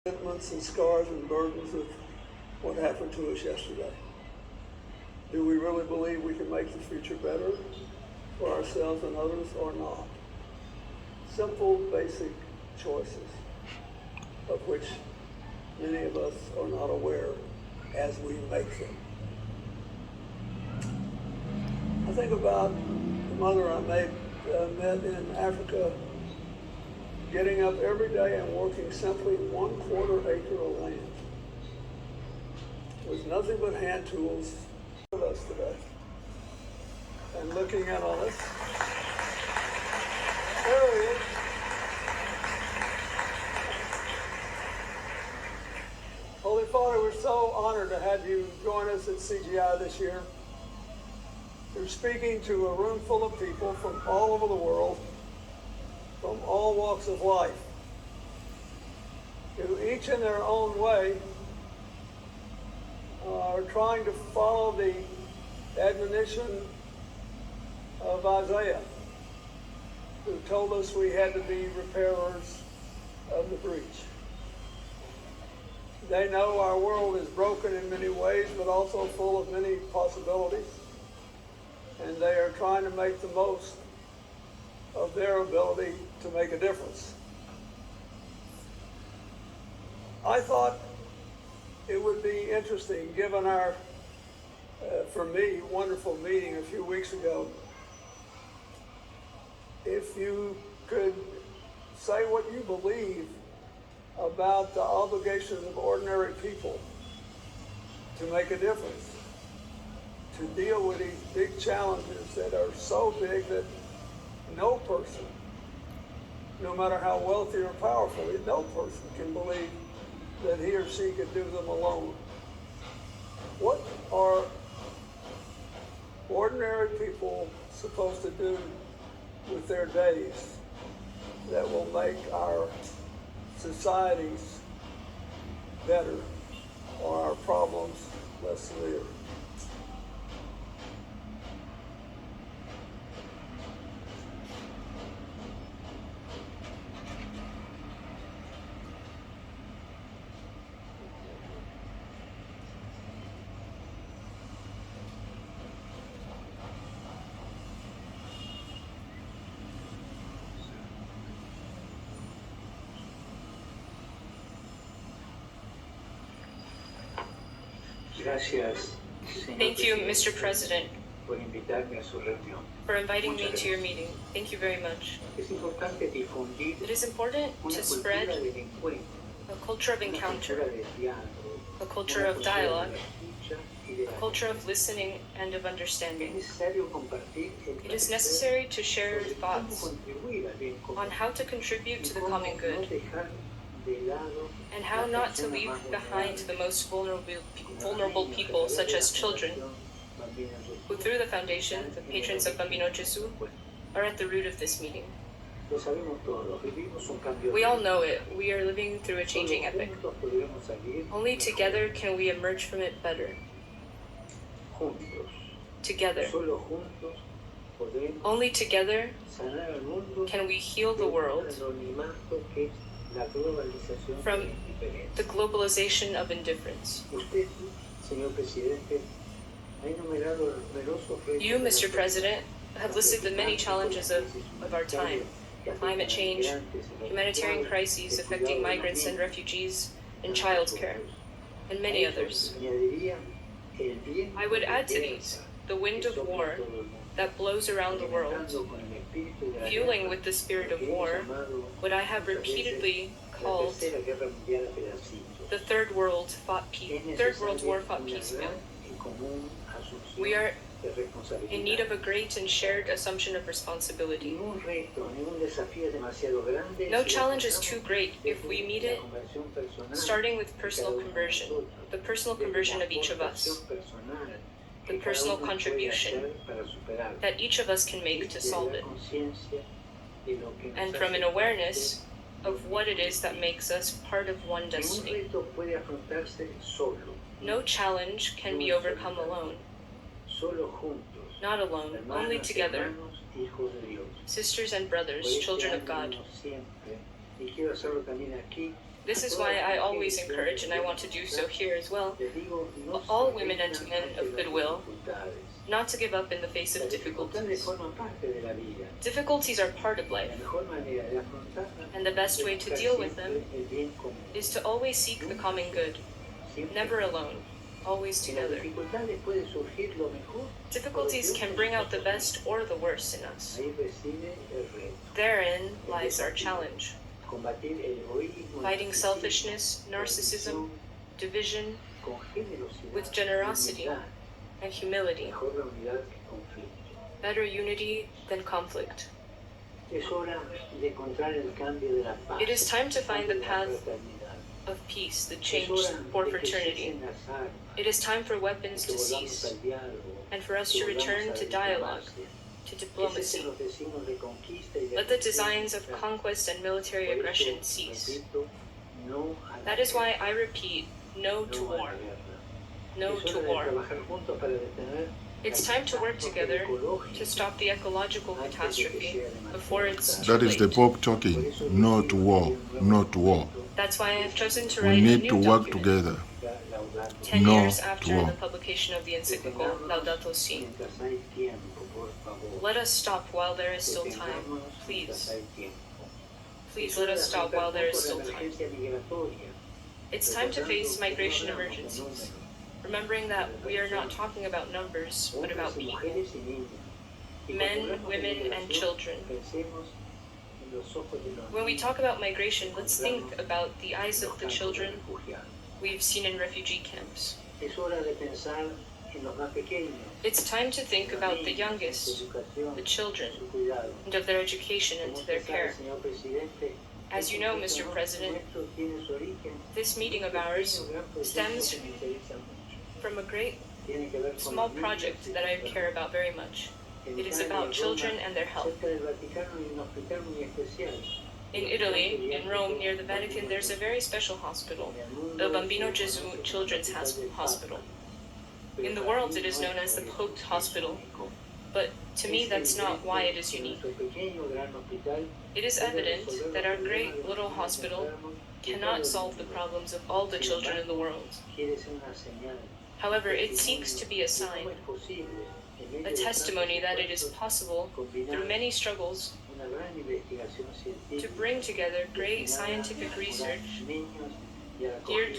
Resentments and scars and burdens of what happened to us yesterday. Do we really believe we can make the future better for ourselves and others or not? Simple, basic choices of which many of us are not aware as we make them. I think about the mother I met in Africa, getting up every day and working simply 1/4 acre of land with nothing but hand tools with us today. And looking at all this, there he is. Holy Father, we're so honored to have you join us at CGI this year. You're speaking to a room full of people from all over the world, from all walks of life, who each in their own way are trying to follow the admonition of Isaiah, who told us we had to be repairers of the breach. They know our world is broken in many ways, but also full of many possibilities, and they are trying to make the most of their ability to make a difference. I thought it would be interesting, given our, for me, wonderful meeting a few weeks ago, if you could say what you believe about the obligations of ordinary people to make a difference, to deal with these big challenges that are so big that no person, no matter how wealthy or powerful, no person can believe that he or she could do them alone. What are ordinary people supposed to do with their days that will make our societies better or our problems less severe? Thank you, Mr. President, for inviting me to your meeting. Thank you very much. It is important to spread a culture of encounter, a culture of dialogue, a culture of listening and of understanding. It is necessary to share thoughts on how to contribute to the common good and how not to leave behind the most vulnerable people, such as children, who through the foundation, the patrons of Bambino Gesù, are at the root of this meeting. We all know it. We are living through a changing epoch. Only together can we emerge from it better. Together. Only together can we heal the world from the globalization of indifference. You, Mr. President, have listed the many challenges of our time: climate change, humanitarian crises affecting migrants and refugees, and childcare, and many others. I would add to these the wind of war that blows around the world, fueling with the spirit of war what I have repeatedly called the Third World War fought piecemeal. We are in need of a great and shared assumption of responsibility. No challenge is too great if we meet it starting with personal conversion, the personal conversion of each of us, the personal contribution that each of us can make to solve it, and from an awareness of what it is that makes us part of one destiny. No challenge can be overcome alone. Not alone, only together. Sisters and brothers, children of God. This is why I always encourage, and I want to do so here as well, all women and men of goodwill, not to give up in the face of difficulties. Difficulties are part of life, and the best way to deal with them is to always seek the common good, never alone, always together. Difficulties can bring out the best or the worst in us. Therein lies our challenge. Fighting selfishness, narcissism, division with generosity and humility. Better unity than conflict. It is time to find the path of peace, the change for fraternity. It is time for weapons to cease, and for us to return to dialogue, to diplomacy. Let the designs of conquest and military aggression cease. That is why I repeat, no to war. No to war. It's time to work together to stop the ecological catastrophe before it's too That is the late. Pope talking. No to war. No to war. That's why I have chosen to We write a need new to work document, together. 10 No years to after war. the publication of the encyclical Laudato Si. Let us stop while there is still time. Please. Please let us stop while there is still time. It's time to face migration emergencies, remembering that we are not talking about numbers, but about people. Men, women, and children. When we talk about migration, let's think about the eyes of the children we've seen in refugee camps. It's time to think about the youngest, the children, and of their education and their care. As you know, Mr. President, this meeting of ours stems from a great small project that I care about very much. It is about children and their health. In Italy, in Rome, near the Vatican, there's a very special hospital, the Bambino Gesù Children's Hospital. In the world, it is known as the Pope Hospital, but to me, that's not why it is unique. It is evident that our great little hospital cannot solve the problems of all the children in the world. However, it seeks to be a sign, a testimony that it is possible, through many struggles, to bring together great scientific research geared